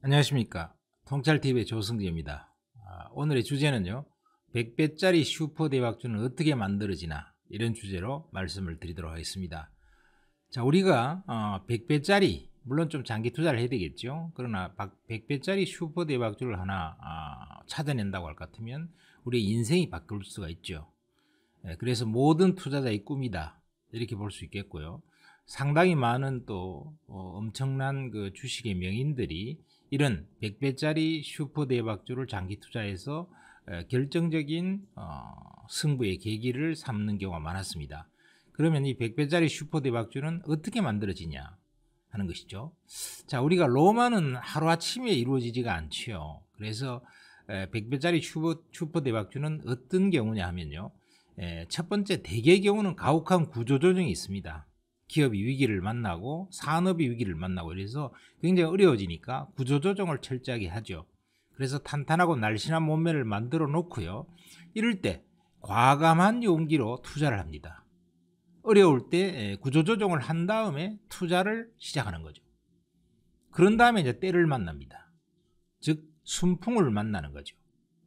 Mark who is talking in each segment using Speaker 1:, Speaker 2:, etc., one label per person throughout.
Speaker 1: 안녕하십니까, 통찰TV의 조승재입니다. 오늘의 주제는요, 100배짜리 슈퍼대박주는 어떻게 만들어지나, 이런 주제로 말씀을 드리도록 하겠습니다. 자, 우리가 100배짜리, 물론 좀 장기 투자를 해야 되겠죠. 그러나 100배짜리 슈퍼대박주를 하나 찾아낸다고 할 것 같으면 우리의 인생이 바뀔 수가 있죠. 그래서 모든 투자자의 꿈이다, 이렇게 볼 수 있겠고요. 상당히 많은 또 엄청난 그 주식의 명인들이 이런 100배짜리 슈퍼대박주를 장기 투자해서 결정적인 승부의 계기를 삼는 경우가 많았습니다. 그러면 이 100배짜리 슈퍼대박주는 어떻게 만들어지냐 하는 것이죠. 자, 우리가 로마는 하루아침에 이루어지지가 않지요. 그래서 100배짜리 슈퍼대박주는 어떤 경우냐 하면요, 첫 번째, 대개의 경우는 가혹한 구조조정이 있습니다. 기업이 위기를 만나고 산업이 위기를 만나고 이래서 굉장히 어려워지니까 구조조정을 철저하게 하죠. 그래서 탄탄하고 날씬한 몸매를 만들어 놓고요, 이럴 때 과감한 용기로 투자를 합니다. 어려울 때 구조조정을 한 다음에 투자를 시작하는 거죠. 그런 다음에 이제 때를 만납니다. 즉 순풍을 만나는 거죠.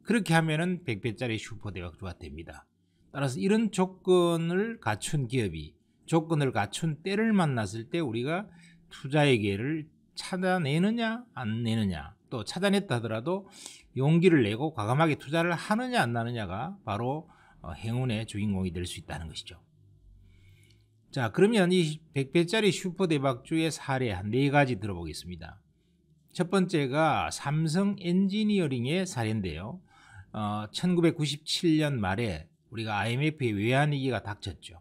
Speaker 1: 그렇게 하면은 100배짜리 슈퍼대박주가 됩니다. 따라서 이런 조건을 갖춘 기업이 조건을 갖춘 때를 만났을 때 우리가 투자의 기회를 찾아내느냐 안 내느냐, 또 찾아냈다 하더라도 용기를 내고 과감하게 투자를 하느냐 안 하느냐가 바로 행운의 주인공이 될 수 있다는 것이죠. 자, 그러면 이 100배짜리 슈퍼대박주의 사례 한 4가지 들어보겠습니다. 첫 번째가 삼성 엔지니어링의 사례인데요. 1997년 말에 우리가 IMF의 외환위기가 닥쳤죠.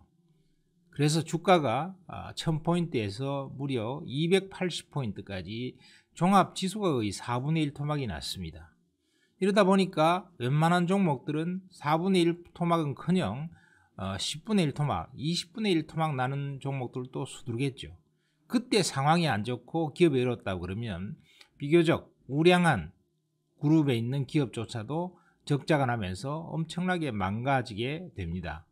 Speaker 1: 그래서 주가가 1000포인트에서 무려 280포인트까지 종합지수가 거의 4분의 1 토막이 났습니다. 이러다 보니까 웬만한 종목들은 4분의 1 토막은커녕 10분의 1 토막, 20분의 1 토막 나는 종목들도 수두룩했죠. 그때 상황이 안 좋고 기업이 어렵다고 그러면 비교적 우량한 그룹에 있는 기업조차도 적자가 나면서 엄청나게 망가지게 됩니다.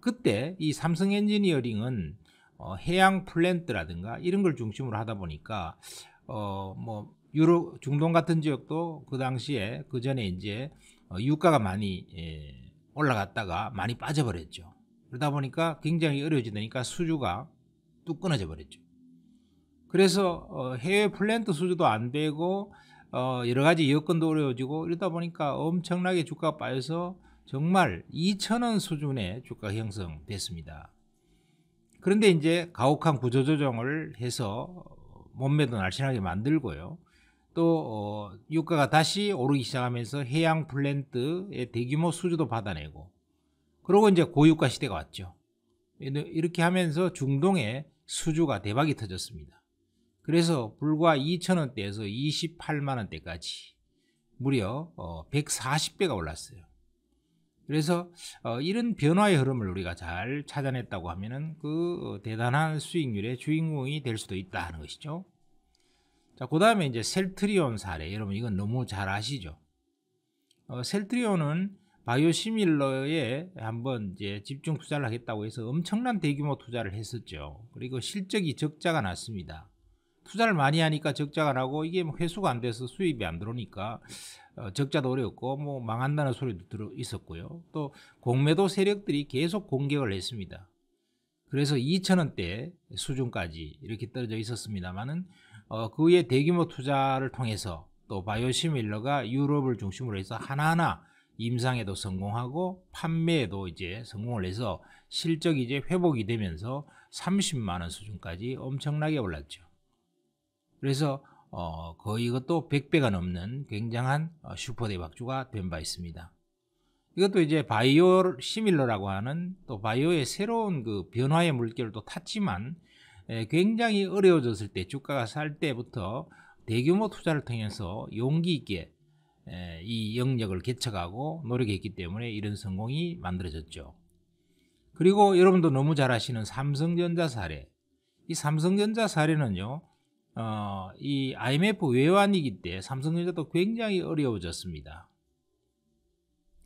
Speaker 1: 그때 이 삼성 엔지니어링은 해양 플랜트라든가 이런 걸 중심으로 하다 보니까 뭐 유럽, 중동 같은 지역도 그 당시에 그 전에 이제 유가가 많이 올라갔다가 많이 빠져버렸죠. 그러다 보니까 굉장히 어려워지니까 수주가 뚝 끊어져 버렸죠. 그래서 해외 플랜트 수주도 안 되고 여러 가지 여건도 어려워지고 이러다 보니까 엄청나게 주가가 빠져서 정말 2,000원 수준의 주가 형성됐습니다. 그런데 이제 가혹한 구조조정을 해서 몸매도 날씬하게 만들고요, 또 유가가 다시 오르기 시작하면서 해양 플랜트의 대규모 수주도 받아내고, 그리고 이제 고유가 시대가 왔죠. 이렇게 하면서 중동에 수주가 대박이 터졌습니다. 그래서 불과 2,000원대에서 28만원대까지 무려 140배가 올랐어요. 그래서 이런 변화의 흐름을 우리가 잘 찾아냈다고 하면은 그 대단한 수익률의 주인공이 될 수도 있다 하는 것이죠. 자, 그 다음에 이제 셀트리온 사례, 여러분 이건 너무 잘 아시죠? 셀트리온은 바이오시밀러에 한번 이제 집중 투자를 하겠다고 해서 엄청난 대규모 투자를 했었죠. 그리고 실적이 적자가 났습니다. 투자를 많이 하니까 적자가 나고 이게 뭐 회수가 안 돼서 수입이 안 들어오니까 적자도 어려웠고 뭐 망한다는 소리도 들어 있었고요. 또 공매도 세력들이 계속 공격을 했습니다. 그래서 2,000원대 수준까지 이렇게 떨어져 있었습니다만은 그 후에 대규모 투자를 통해서 또 바이오시밀러가 유럽을 중심으로 해서 하나하나 임상에도 성공하고 판매에도 이제 성공을 해서 실적이 이제 회복이 되면서 30만원 수준까지 엄청나게 올랐죠. 그래서 거의 이것도 100배가 넘는 굉장한 슈퍼대박주가 된 바 있습니다. 이것도 이제 바이오 시밀러라고 하는 또 바이오의 새로운 그 변화의 물결을 또 탔지만 굉장히 어려워졌을 때 주가가 살 때부터 대규모 투자를 통해서 용기 있게 이 영역을 개척하고 노력했기 때문에 이런 성공이 만들어졌죠. 그리고 여러분도 너무 잘 아시는 삼성전자 사례, 이 삼성전자 사례는요, 이 IMF 외환위기 때 삼성전자도 굉장히 어려워졌습니다.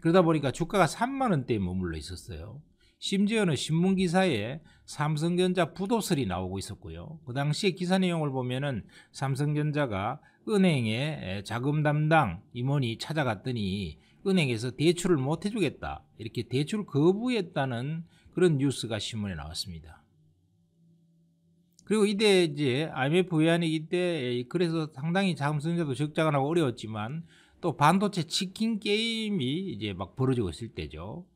Speaker 1: 그러다 보니까 주가가 3만 원대에 머물러 있었어요. 심지어는 신문기사에 삼성전자 부도설이 나오고 있었고요. 그 당시에 기사 내용을 보면은 삼성전자가 은행에 자금 담당 임원이 찾아갔더니 은행에서 대출을 못 해주겠다, 이렇게 대출 거부했다는 그런 뉴스가 신문에 나왔습니다. 그리고 이때 이제 IMF 외환위기 때 그래서 상당히 삼성전자도 적자가 나고 어려웠지만 또 반도체 치킨 게임이 이제 막 벌어지고 있을 때죠.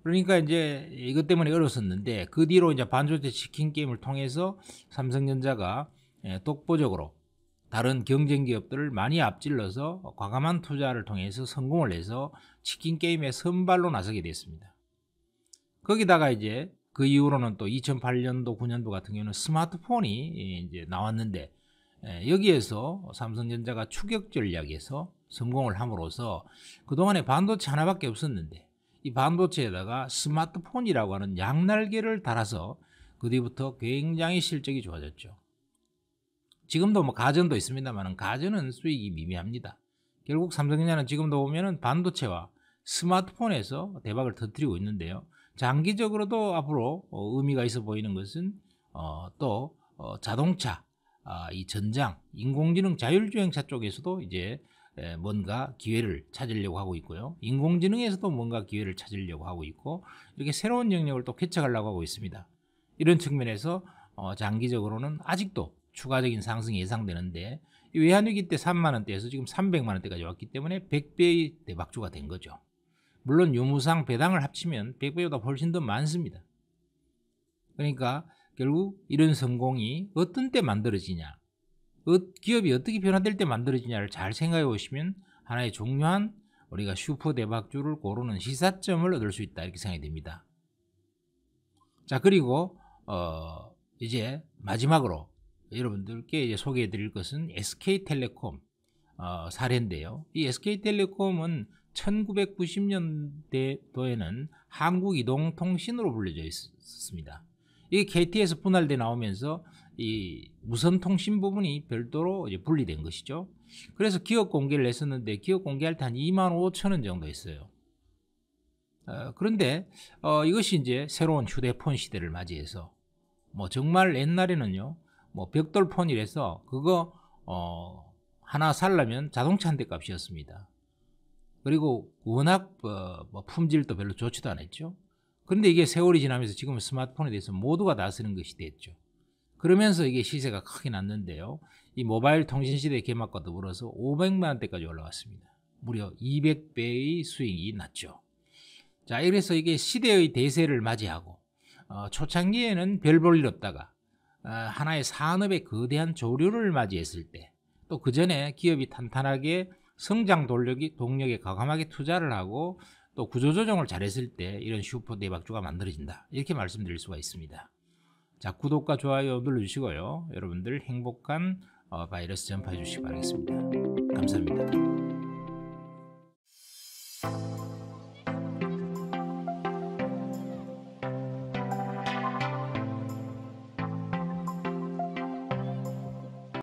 Speaker 1: 그러니까 이제 이것 때문에 어려웠었는데 그 뒤로 이제 반도체 치킨 게임을 통해서 삼성전자가 독보적으로 다른 경쟁 기업들을 많이 앞질러서 과감한 투자를 통해서 성공을 해서 치킨 게임의 선발로 나서게 됐습니다. 거기다가 이제 그 이후로는 또 2008년도 9년도 같은 경우는 스마트폰이 이제 나왔는데 여기에서 삼성전자가 추격 전략에서 성공을 함으로써 그동안에 반도체 하나밖에 없었는데 이 반도체에다가 스마트폰이라고 하는 양날개를 달아서 그 뒤부터 굉장히 실적이 좋아졌죠. 지금도 뭐 가전도 있습니다만 가전은 수익이 미미합니다. 결국 삼성전자는 지금도 보면은 반도체와 스마트폰에서 대박을 터뜨리고 있는데요. 장기적으로도 앞으로 의미가 있어 보이는 것은 또 자동차, 이 전장, 인공지능 자율주행차 쪽에서도 이제 뭔가 기회를 찾으려고 하고 있고요. 인공지능에서도 뭔가 기회를 찾으려고 하고 있고 이렇게 새로운 영역을 또 개척하려고 하고 있습니다. 이런 측면에서 장기적으로는 아직도 추가적인 상승이 예상되는데 외환위기 때 3만 원대에서 지금 300만 원대까지 왔기 때문에 100배의 대박주가 된 거죠. 물론 유무상 배당을 합치면 100배보다 훨씬 더 많습니다. 그러니까 결국 이런 성공이 어떤 때 만들어지냐, 기업이 어떻게 변화될 때 만들어지냐를 잘 생각해 보시면 하나의 중요한 우리가 슈퍼 대박주를 고르는 시사점을 얻을 수 있다, 이렇게 생각이 됩니다. 자, 그리고 이제 마지막으로 여러분들께 이제 소개해 드릴 것은 SK텔레콤 사례인데요. 이 SK텔레콤은 1990년대도에는 한국이동통신으로 불려져 있었습니다. 이게 KT에서 분할돼 나오면서 이 무선통신 부분이 별도로 이제 분리된 것이죠. 그래서 기업 공개를 했었는데 기업 공개할 때 한 25,000원 정도 했어요. 그런데 이것이 이제 새로운 휴대폰 시대를 맞이해서 뭐 정말 옛날에는요, 뭐 벽돌폰이라서 그거 하나 살려면 자동차 한 대 값이었습니다. 그리고 워낙 뭐 품질도 별로 좋지도 않았죠. 그런데 이게 세월이 지나면서 지금은 스마트폰에 대해서 모두가 다 쓰는 것이 됐죠. 그러면서 이게 시세가 크게 났는데요. 이 모바일 통신 시대 개막과 더불어서 500만 원대까지 올라왔습니다. 무려 200배의 수익이 났죠. 자, 이래서 이게 시대의 대세를 맞이하고 초창기에는 별 볼 일 없다가 하나의 산업의 거대한 조류를 맞이했을 때, 또 그 전에 기업이 탄탄하게 성장 동력에 과감하게 투자를 하고 또 구조조정을 잘했을 때 이런 슈퍼 대박주가 만들어진다, 이렇게 말씀드릴 수가 있습니다. 자, 구독과 좋아요 눌러주시고요. 여러분들 행복한 바이러스 전파해 주시기 바라겠습니다. 감사합니다.